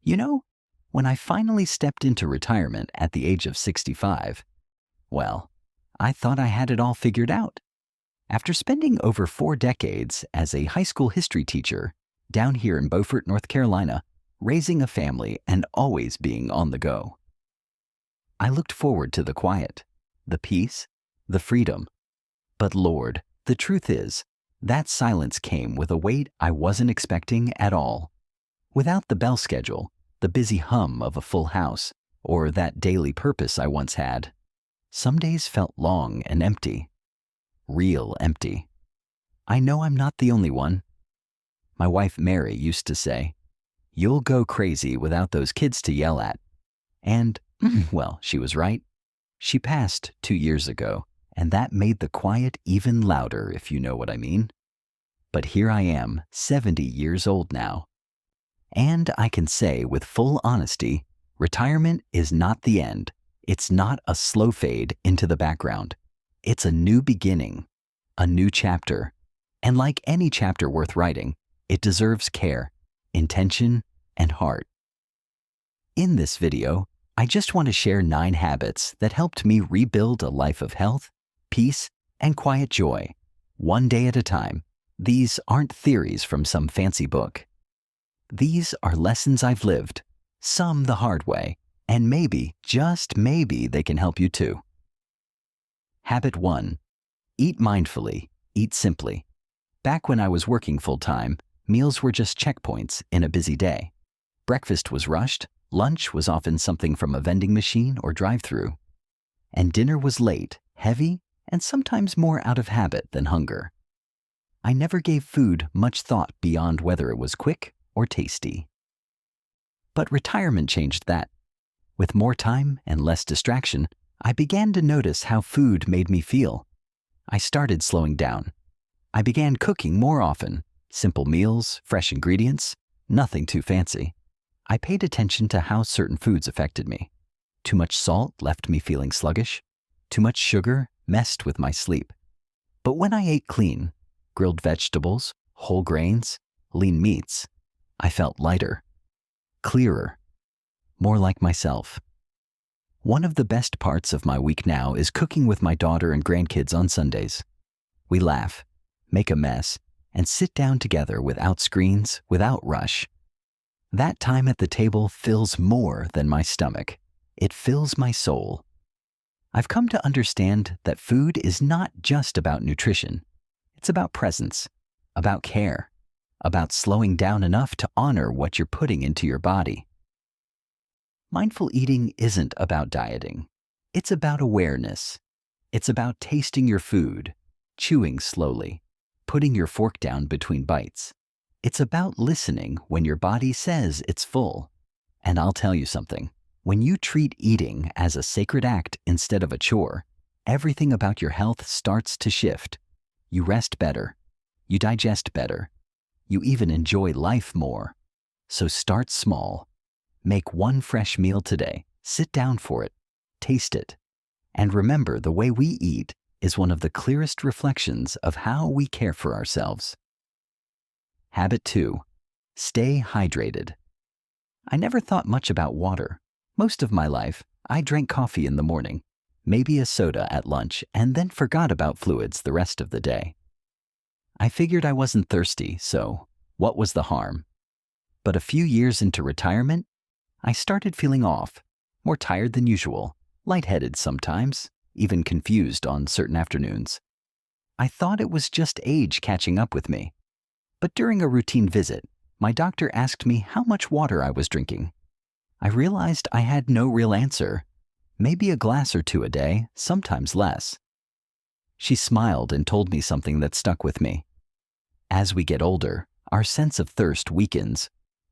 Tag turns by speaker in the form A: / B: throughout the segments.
A: You know, when I finally stepped into retirement at the age of 65, well, I thought I had it all figured out. After spending over 4 decades as a high school history teacher down here in Beaufort, North Carolina, raising a family and always being on the go, I looked forward to the quiet, the peace, the freedom. But Lord, the truth is, that silence came with a weight I wasn't expecting at all. Without the bell schedule, the busy hum of a full house, or that daily purpose I once had, some days felt long and empty. Real empty. I know I'm not the only one. My wife Mary used to say, "You'll go crazy without those kids to yell at." And, well, she was right. She passed 2 years ago, and that made the quiet even louder, if you know what I mean. But here I am, 70 years old now. And I can say with full honesty, retirement is not the end. It's not a slow fade into the background. It's a new beginning, a new chapter. And like any chapter worth writing, it deserves care, intention, and heart. In this video, I just want to share 9 habits that helped me rebuild a life of health, peace, and quiet joy, one day at a time. These aren't theories from some fancy book. These are lessons I've lived, some the hard way, and maybe, just maybe, they can help you too. Habit 1. Eat mindfully, eat simply. Back when I was working full-time, meals were just checkpoints in a busy day. Breakfast was rushed, lunch was often something from a vending machine or drive-through, and dinner was late, heavy, and sometimes more out of habit than hunger. I never gave food much thought beyond whether it was quick or tasty. But retirement changed that. With more time and less distraction, I began to notice how food made me feel. I started slowing down. I began cooking more often, simple meals, fresh ingredients, nothing too fancy. I paid attention to how certain foods affected me. Too much salt left me feeling sluggish. Too much sugar messed with my sleep. But when I ate clean, grilled vegetables, whole grains, lean meats, I felt lighter, clearer, more like myself. One of the best parts of my week now is cooking with my daughter and grandkids on Sundays. We laugh, make a mess, and sit down together without screens, without rush. That time at the table fills more than my stomach. It fills my soul. I've come to understand that food is not just about nutrition. It's about presence, about care, about slowing down enough to honor what you're putting into your body. Mindful eating isn't about dieting. It's about awareness. It's about tasting your food, chewing slowly, putting your fork down between bites. It's about listening when your body says it's full. And I'll tell you something. When you treat eating as a sacred act instead of a chore, everything about your health starts to shift. You rest better. You digest better. You even enjoy life more. So start small. Make one fresh meal today. Sit down for it. Taste it. And remember, the way we eat is one of the clearest reflections of how we care for ourselves. Habit 2. Stay hydrated. I never thought much about water. Most of my life, I drank coffee in the morning, maybe a soda at lunch, and then forgot about fluids the rest of the day. I figured I wasn't thirsty, so what was the harm? But a few years into retirement, I started feeling off, more tired than usual, lightheaded sometimes, even confused on certain afternoons. I thought it was just age catching up with me. But during a routine visit, my doctor asked me how much water I was drinking. I realized I had no real answer. Maybe a glass or 2 a day, sometimes less. She smiled and told me something that stuck with me. As we get older, our sense of thirst weakens,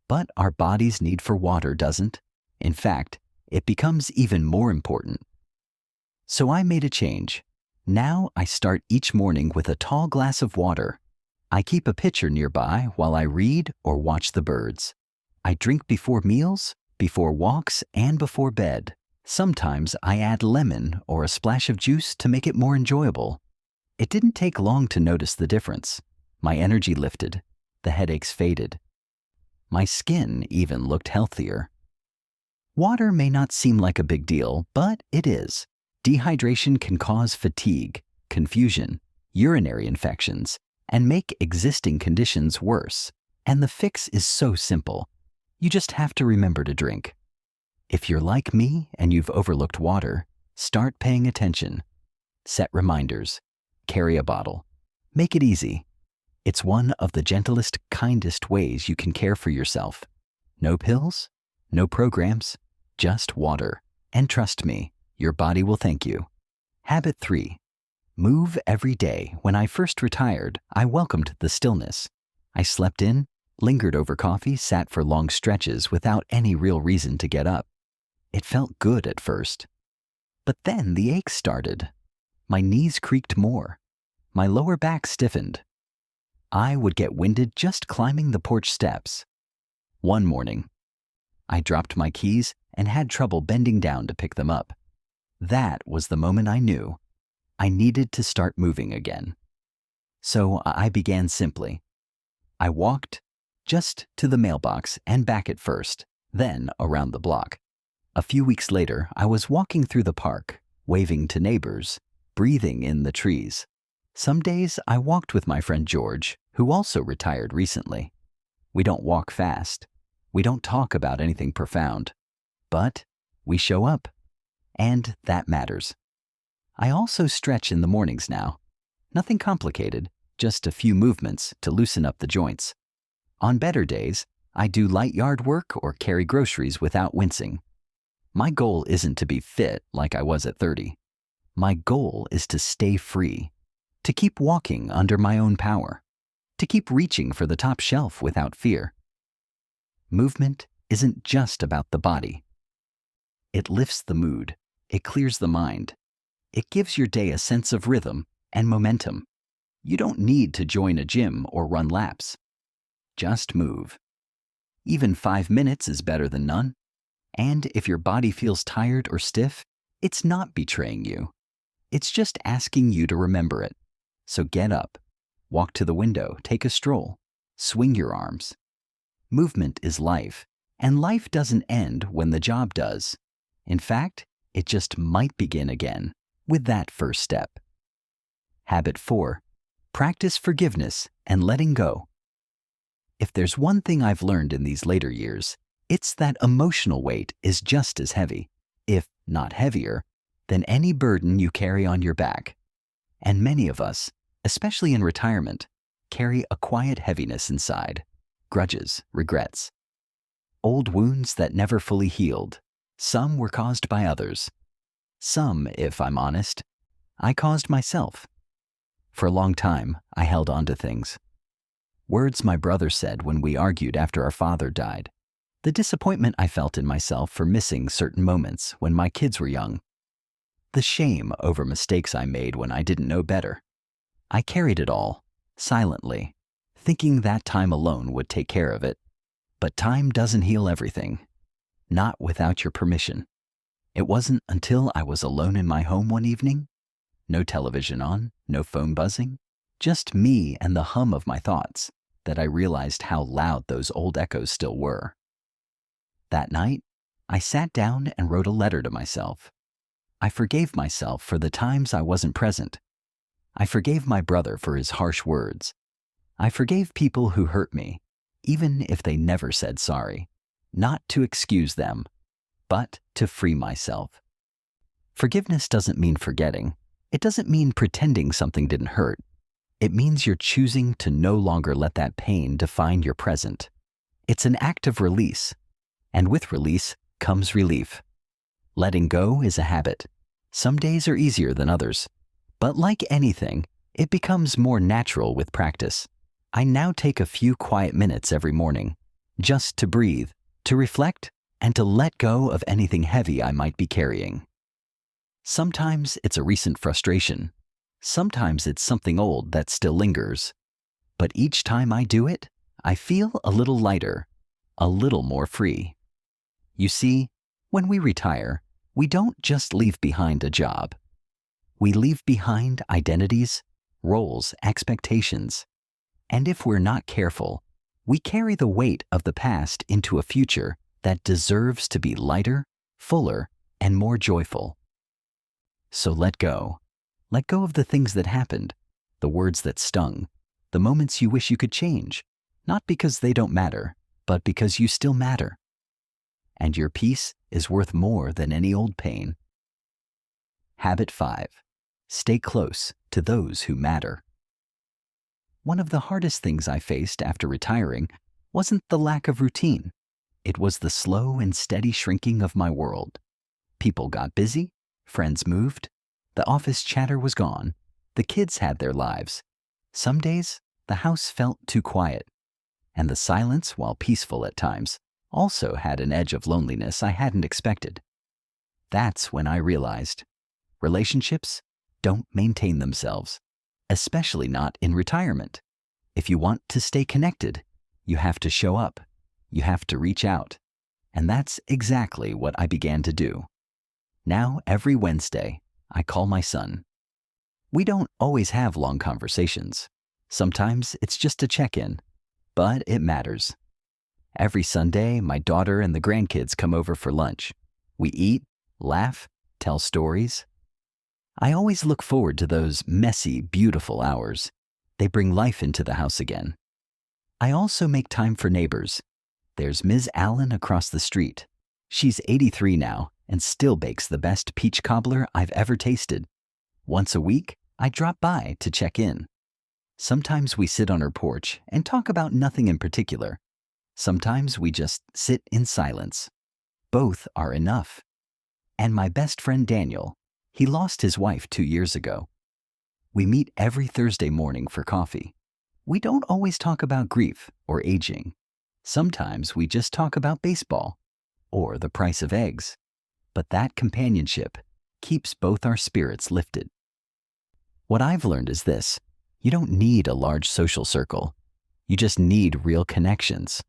A: but our body's need for water doesn't. In fact, it becomes even more important. So I made a change. Now I start each morning with a tall glass of water. I keep a pitcher nearby while I read or watch the birds. I drink before meals, before walks, and before bed. Sometimes I add lemon or a splash of juice to make it more enjoyable. It didn't take long to notice the difference. My energy lifted. The headaches faded. My skin even looked healthier. Water may not seem like a big deal, but it is. Dehydration can cause fatigue, confusion, urinary infections, and make existing conditions worse. And the fix is so simple. You just have to remember to drink. If you're like me and you've overlooked water, start paying attention. Set reminders. Carry a bottle. Make it easy. It's one of the gentlest, kindest ways you can care for yourself. No pills, no programs, just water. And trust me, your body will thank you. Habit 3. Move every day. When I first retired, I welcomed the stillness. I slept in, lingered over coffee, sat for long stretches without any real reason to get up. It felt good at first. But then the aches started. My knees creaked more. My lower back stiffened. I would get winded just climbing the porch steps. One morning, I dropped my keys and had trouble bending down to pick them up. That was the moment I knew I needed to start moving again. So I began simply. I walked just to the mailbox and back at first, then around the block. A few weeks later, I was walking through the park, waving to neighbors, breathing in the trees. Some days I walked with my friend George, who also retired recently. We don't walk fast. We don't talk about anything profound. But we show up. And that matters. I also stretch in the mornings now. Nothing complicated, just a few movements to loosen up the joints. On better days, I do light yard work or carry groceries without wincing. My goal isn't to be fit like I was at 30. My goal is to stay free, to keep walking under my own power, to keep reaching for the top shelf without fear. Movement isn't just about the body. It lifts the mood, it clears the mind, it gives your day a sense of rhythm and momentum. You don't need to join a gym or run laps. Just move. Even 5 minutes is better than none. And if your body feels tired or stiff, it's not betraying you. It's just asking you to remember it. So get up, walk to the window, take a stroll, swing your arms. Movement is life, and life doesn't end when the job does. In fact, it just might begin again with that first step. Habit 4. Practice forgiveness and letting go. If there's one thing I've learned in these later years, it's that emotional weight is just as heavy, if not heavier, than any burden you carry on your back. And many of us, especially in retirement, carry a quiet heaviness inside, grudges, regrets. Old wounds that never fully healed. Some were caused by others. Some, if I'm honest, I caused myself. For a long time, I held on to things. Words my brother said when we argued after our father died. The disappointment I felt in myself for missing certain moments when my kids were young. The shame over mistakes I made when I didn't know better. I carried it all, silently, thinking that time alone would take care of it. But time doesn't heal everything. Not without your permission. It wasn't until I was alone in my home one evening, no television on, no phone buzzing, just me and the hum of my thoughts, that I realized how loud those old echoes still were. That night, I sat down and wrote a letter to myself. I forgave myself for the times I wasn't present. I forgave my brother for his harsh words. I forgave people who hurt me, even if they never said sorry, not to excuse them, but to free myself. Forgiveness doesn't mean forgetting. It doesn't mean pretending something didn't hurt. It means you're choosing to no longer let that pain define your present. It's an act of release. And with release comes relief. Letting go is a habit. Some days are easier than others. But like anything, it becomes more natural with practice. I now take a few quiet minutes every morning, just to breathe, to reflect, and to let go of anything heavy I might be carrying. Sometimes it's a recent frustration. Sometimes it's something old that still lingers. But each time I do it, I feel a little lighter, a little more free. You see, when we retire, we don't just leave behind a job. We leave behind identities, roles, expectations. And if we're not careful, We carry the weight of the past into a future that deserves to be lighter, fuller, and more joyful. So let go. Let go of the things that happened, the words that stung, the moments you wish you could change, not because they don't matter, but because you still matter. And your peace is worth more than any old pain. Habit 5. Stay close to those who matter. One of the hardest things I faced after retiring wasn't the lack of routine. It was the slow and steady shrinking of my world. People got busy, friends moved, the office chatter was gone, the kids had their lives. Some days, the house felt too quiet, and the silence, while peaceful at times, also had an edge of loneliness I hadn't expected. That's when I realized relationships don't maintain themselves, especially not in retirement. If you want to stay connected, you have to show up, you have to reach out, and that's exactly what I began to do. Now, every Wednesday, I call my son. We don't always have long conversations. Sometimes it's just a check-in, but it matters. Every Sunday, my daughter and the grandkids come over for lunch. We eat, laugh, tell stories. I always look forward to those messy, beautiful hours. They bring life into the house again. I also make time for neighbors. There's Ms. Allen across the street. She's 83 now and still bakes the best peach cobbler I've ever tasted. Once a week, I drop by to check in. Sometimes we sit on her porch and talk about nothing in particular. Sometimes we just sit in silence. Both are enough. And my best friend Daniel, he lost his wife 2 years ago. We meet every Thursday morning for coffee. We don't always talk about grief or aging. Sometimes we just talk about baseball or the price of eggs. But that companionship keeps both our spirits lifted. What I've learned is this: you don't need a large social circle. You just need real connections.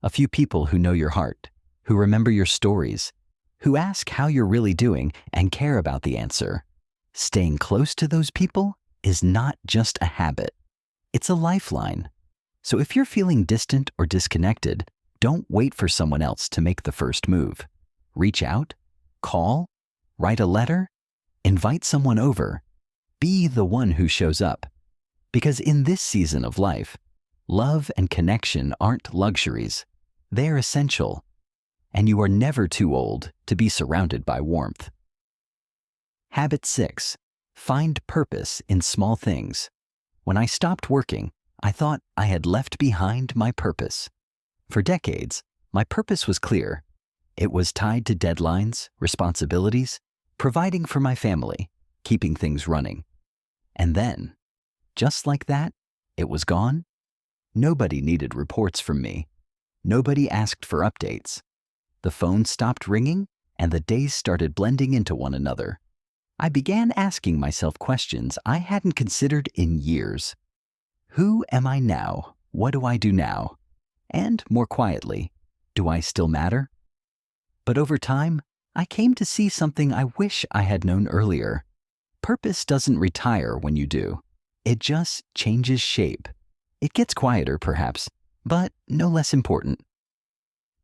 A: A few people who know your heart, who remember your stories, who ask how you're really doing and care about the answer. Staying close to those people is not just a habit. It's a lifeline. So if you're feeling distant or disconnected, don't wait for someone else to make the first move. Reach out, call, write a letter, invite someone over. Be the one who shows up. Because in this season of life, love and connection aren't luxuries. They're essential. And you are never too old to be surrounded by warmth. Habit 6. Find purpose in small things. When I stopped working, I thought I had left behind my purpose. For decades, my purpose was clear. It was tied to deadlines, responsibilities, providing for my family, keeping things running. And then, just like that, it was gone. Nobody needed reports from me. Nobody asked for updates. The phone stopped ringing, and the days started blending into one another. I began asking myself questions I hadn't considered in years. Who am I now? What do I do now? And, more quietly, do I still matter? But over time, I came to see something I wish I had known earlier. Purpose doesn't retire when you do. It just changes shape. It gets quieter, perhaps, but no less important.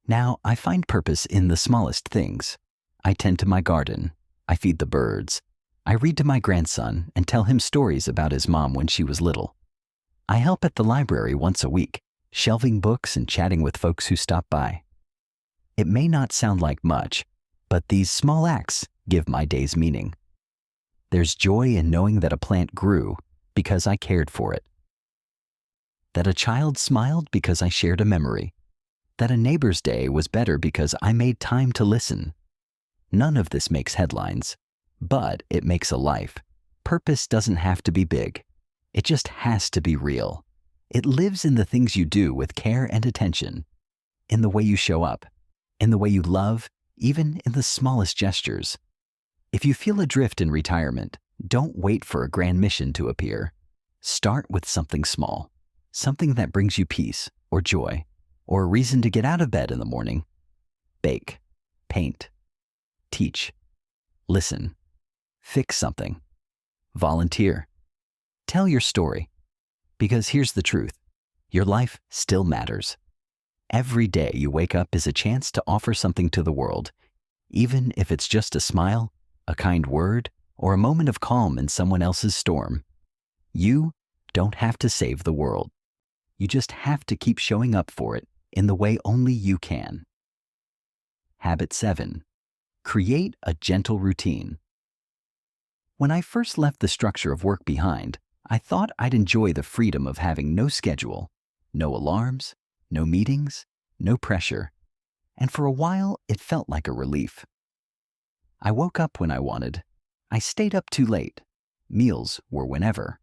A: Now, I find purpose in the smallest things. I tend to my garden. I feed the birds. I read to my grandson and tell him stories about his mom when she was little. I help at the library once a week, shelving books and chatting with folks who stop by. It may not sound like much, but these small acts give my days meaning. There's joy in knowing that a plant grew because I cared for it. That a child smiled because I shared a memory. That a neighbor's day was better because I made time to listen. None of this makes headlines, but it makes a life. Purpose doesn't have to be big. It just has to be real. It lives in the things you do with care and attention, in the way you show up, in the way you love, even in the smallest gestures. If you feel adrift in retirement, don't wait for a grand mission to appear. Start with something small, something that brings you peace or joy, or a reason to get out of bed in the morning. Bake, paint, teach, listen, fix something, volunteer. Tell your story. Because here's the truth. your life still matters. Every day you wake up is a chance to offer something to the world, even if it's just a smile, a kind word, or a moment of calm in someone else's storm. You don't have to save the world. You just have to keep showing up for it in the way only you can. Habit 7. Create a gentle routine. When I first left the structure of work behind, I thought I'd enjoy the freedom of having no schedule, no alarms, no meetings, no pressure, and for a while it felt like a relief. I woke up when I wanted. I stayed up too late. Meals were whenever.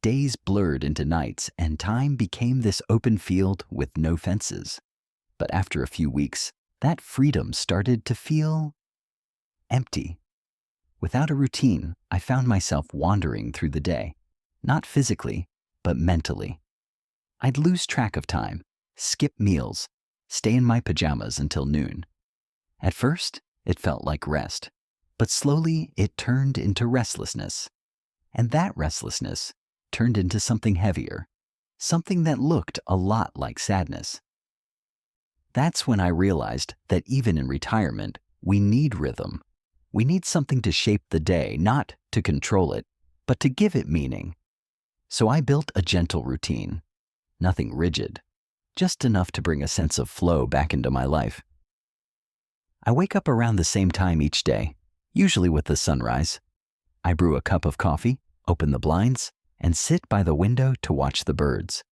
A: Days blurred into nights, and time became this open field with no fences. But after a few weeks, that freedom started to feel empty. Without a routine, I found myself wandering through the day, not physically, but mentally. I'd lose track of time, skip meals, stay in my pajamas until noon. At first, it felt like rest, but slowly it turned into restlessness. And that restlessness turned into something heavier, something that looked a lot like sadness. That's when I realized that even in retirement, we need rhythm. We need something to shape the day, not to control it, but to give it meaning. So I built a gentle routine. Nothing rigid, just enough to bring a sense of flow back into my life. I wake up around the same time each day, usually with the sunrise. I brew a cup of coffee, open the blinds, and sit by the window to watch the birds.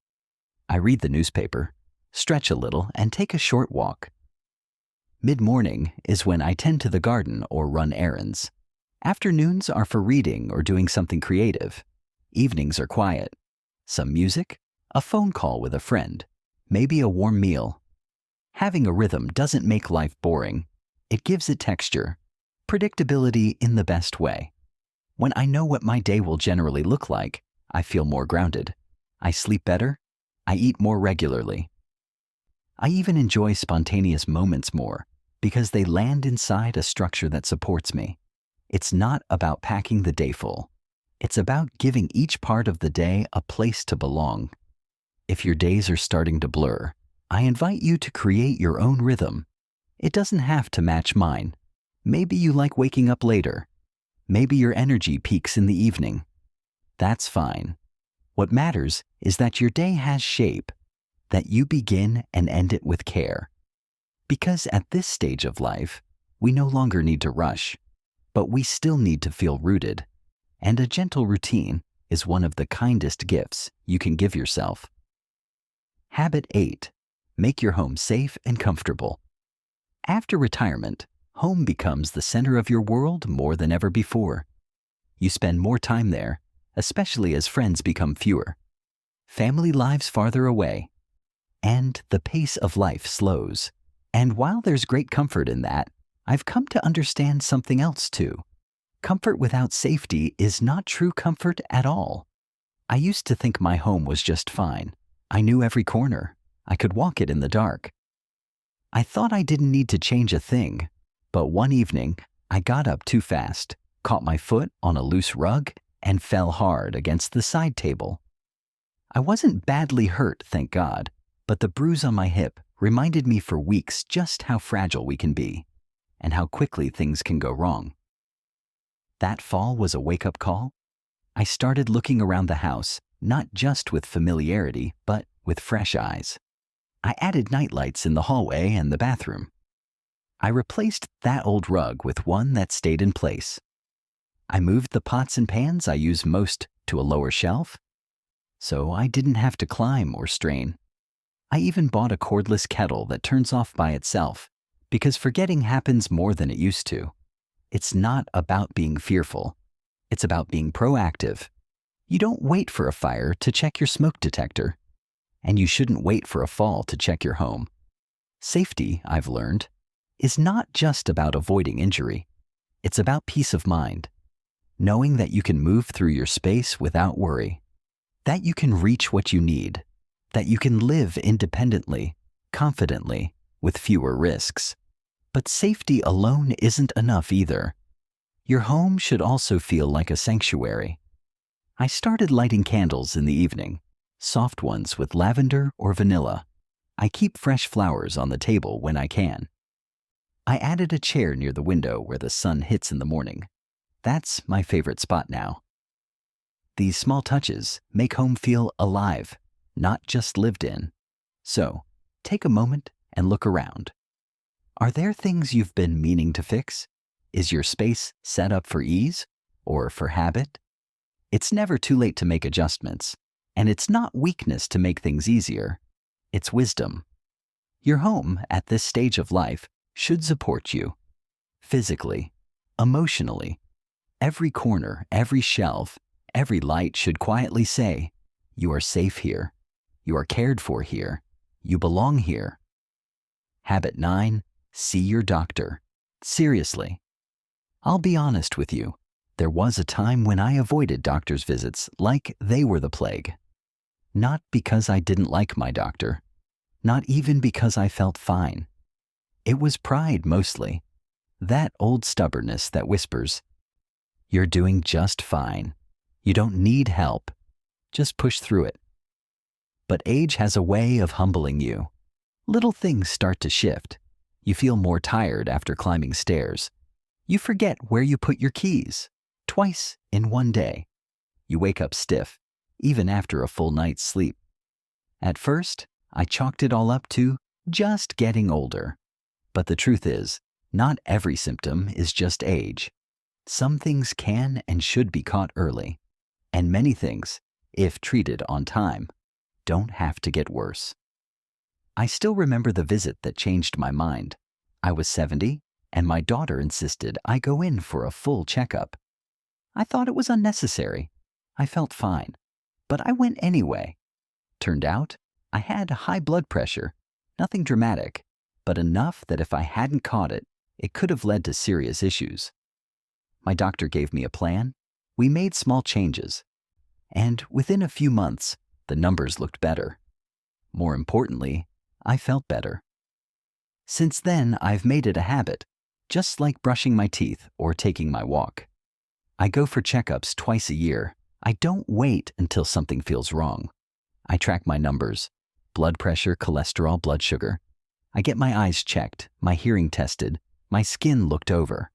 A: I read the newspaper, stretch a little, and take a short walk. Mid-morning is when I tend to the garden or run errands. Afternoons are for reading or doing something creative. Evenings are quiet. Some music, a phone call with a friend, maybe a warm meal. Having a rhythm doesn't make life boring. It gives it texture, predictability in the best way. When I know what my day will generally look like, I feel more grounded. I sleep better. I eat more regularly. I even enjoy spontaneous moments more because they land inside a structure that supports me. It's not about packing the day full. It's about giving each part of the day a place to belong. If your days are starting to blur, I invite you to create your own rhythm. It doesn't have to match mine. Maybe you like waking up later. Maybe your energy peaks in the evening. That's fine. What matters is that your day has shape, that you begin and end it with care. Because at this stage of life, we no longer need to rush, but we still need to feel rooted. And a gentle routine is one of the kindest gifts you can give yourself. Habit 8. Make your home safe and comfortable. After retirement, home becomes the center of your world more than ever before. You spend more time there, especially as friends become fewer. Family lives farther away, and the pace of life slows. And while there's great comfort in that, I've come to understand something else too. Comfort without safety is not true comfort at all. I used to think my home was just fine. I knew every corner. I could walk it in the dark. I thought I didn't need to change a thing, but one evening I got up too fast, caught my foot on a loose rug, and fell hard against the side table. I wasn't badly hurt, thank God, but the bruise on my hip reminded me for weeks just how fragile we can be and how quickly things can go wrong. That fall was a wake-up call. I started looking around the house, not just with familiarity, but with fresh eyes. I added nightlights in the hallway and the bathroom. I replaced that old rug with one that stayed in place. I moved the pots and pans I use most to a lower shelf, so I didn't have to climb or strain. I even bought a cordless kettle that turns off by itself, because forgetting happens more than it used to. It's not about being fearful. It's about being proactive. You don't wait for a fire to check your smoke detector, and you shouldn't wait for a fall to check your home. Safety, I've learned, is not just about avoiding injury. It's about peace of mind. Knowing that you can move through your space without worry, that you can reach what you need, that you can live independently, confidently, with fewer risks. But safety alone isn't enough either. Your home should also feel like a sanctuary. I started lighting candles in the evening, soft ones with lavender or vanilla. I keep fresh flowers on the table when I can. I added a chair near the window where the sun hits in the morning. That's my favorite spot now. These small touches make home feel alive, not just lived in. So, take a moment and look around. Are there things you've been meaning to fix? Is your space set up for ease or for habit? It's never too late to make adjustments, and it's not weakness to make things easier. It's wisdom. Your home at this stage of life should support you. Physically, emotionally. Every corner, every shelf, every light should quietly say, you are safe here. You are cared for here. You belong here. Habit 9, see your doctor. Seriously. I'll be honest with you. There was a time when I avoided doctor's visits like they were the plague. Not because I didn't like my doctor. Not even because I felt fine. It was pride mostly. That old stubbornness that whispers, you're doing just fine. You don't need help. Just push through it. But age has a way of humbling you. Little things start to shift. You feel more tired after climbing stairs. You forget where you put your keys. Twice in one day. You wake up stiff, even after a full night's sleep. At first, I chalked it all up to just getting older. But the truth is, not every symptom is just age. Some things can and should be caught early. And many things, if treated on time, don't have to get worse. I still remember the visit that changed my mind. I was 70, and my daughter insisted I go in for a full checkup. I thought it was unnecessary. I felt fine, but I went anyway. Turned out, I had high blood pressure, nothing dramatic, but enough that if I hadn't caught it, it could have led to serious issues. My doctor gave me a plan. We made small changes. And within a few months, the numbers looked better. More importantly, I felt better. Since then, I've made it a habit, just like brushing my teeth or taking my walk. I go for checkups twice a year. I don't wait until something feels wrong. I track my numbers, blood pressure, cholesterol, blood sugar. I get my eyes checked, my hearing tested, my skin looked over.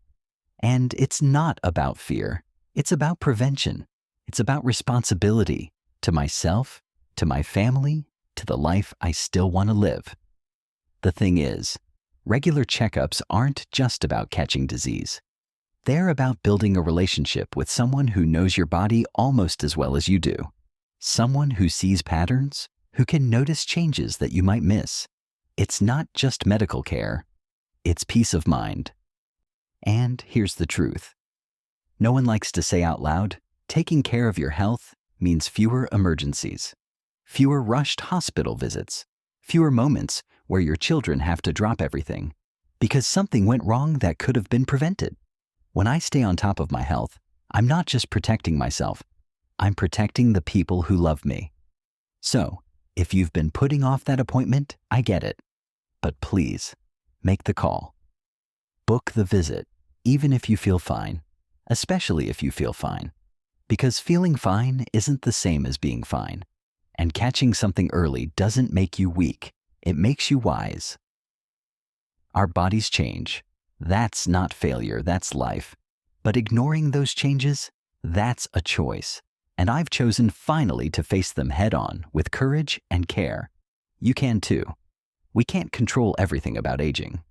A: And it's not about fear. It's about prevention. It's about responsibility to myself, to my family, to the life I still want to live. The thing is, regular checkups aren't just about catching disease. They're about building a relationship with someone who knows your body almost as well as you do. Someone who sees patterns, who can notice changes that you might miss. It's not just medical care. It's peace of mind. And here's the truth. No one likes to say out loud, taking care of your health means fewer emergencies, fewer rushed hospital visits, fewer moments where your children have to drop everything because something went wrong that could have been prevented. When I stay on top of my health, I'm not just protecting myself, I'm protecting the people who love me. So, if you've been putting off that appointment, I get it. But please, make the call. Book the visit, even if you feel fine, especially if you feel fine. Because feeling fine isn't the same as being fine. And catching something early doesn't make you weak, it makes you wise. Our bodies change. That's not failure, that's life. But ignoring those changes, that's a choice. And I've chosen finally to face them head on with courage and care. You can too. We can't control everything about aging.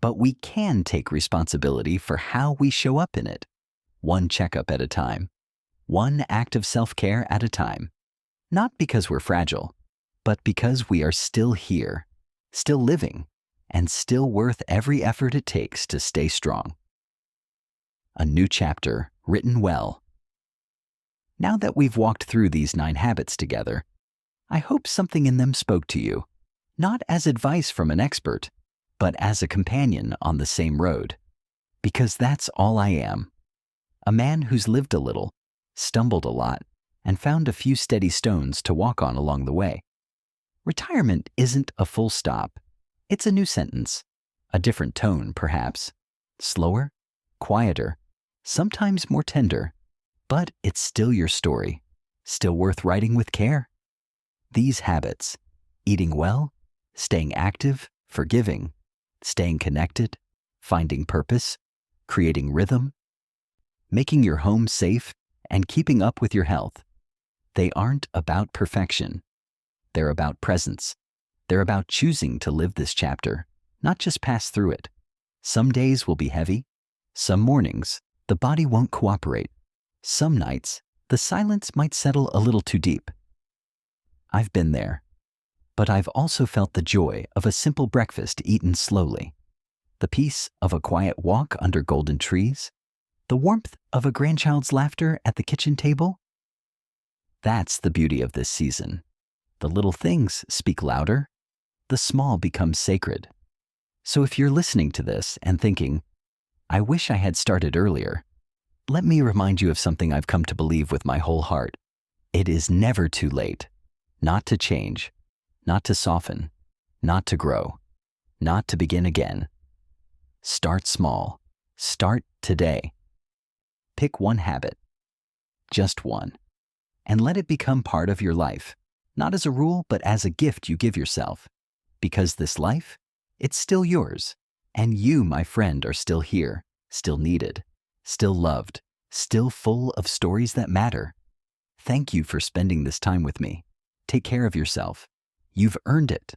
A: But we can take responsibility for how we show up in it. One checkup at a time. One act of self-care at a time. Not because we're fragile, but because we are still here, still living, and still worth every effort it takes to stay strong. A new chapter, written well. Now that we've walked through these 9 habits together, I hope something in them spoke to you, not as advice from an expert, but as a companion on the same road. Because that's all I am. A man who's lived a little, stumbled a lot, and found a few steady stones to walk on along the way. Retirement isn't a full stop. It's a new sentence, a different tone, perhaps. Slower, quieter, sometimes more tender. But it's still your story, still worth writing with care. These habits, eating well, staying active, forgiving, staying connected, finding purpose, creating rhythm, making your home safe, and keeping up with your health, they aren't about perfection. They're about presence. They're about choosing to live this chapter, not just pass through it. Some days will be heavy. Some mornings, the body won't cooperate. Some nights, the silence might settle a little too deep. I've been there, but I've also felt the joy of a simple breakfast eaten slowly, the peace of a quiet walk under golden trees, the warmth of a grandchild's laughter at the kitchen table. That's the beauty of this season. The little things speak louder. The small become sacred. So if you're listening to this and thinking, I wish I had started earlier, let me remind you of something I've come to believe with my whole heart. It is never too late. Not to change, not to soften, not to grow, not to begin again. Start small. Start today. Pick one habit, just one, and let it become part of your life, not as a rule, but as a gift you give yourself. Because this life, it's still yours, and you, my friend, are still here, still needed, still loved, still full of stories that matter. Thank you for spending this time with me. Take care of yourself. You've earned it.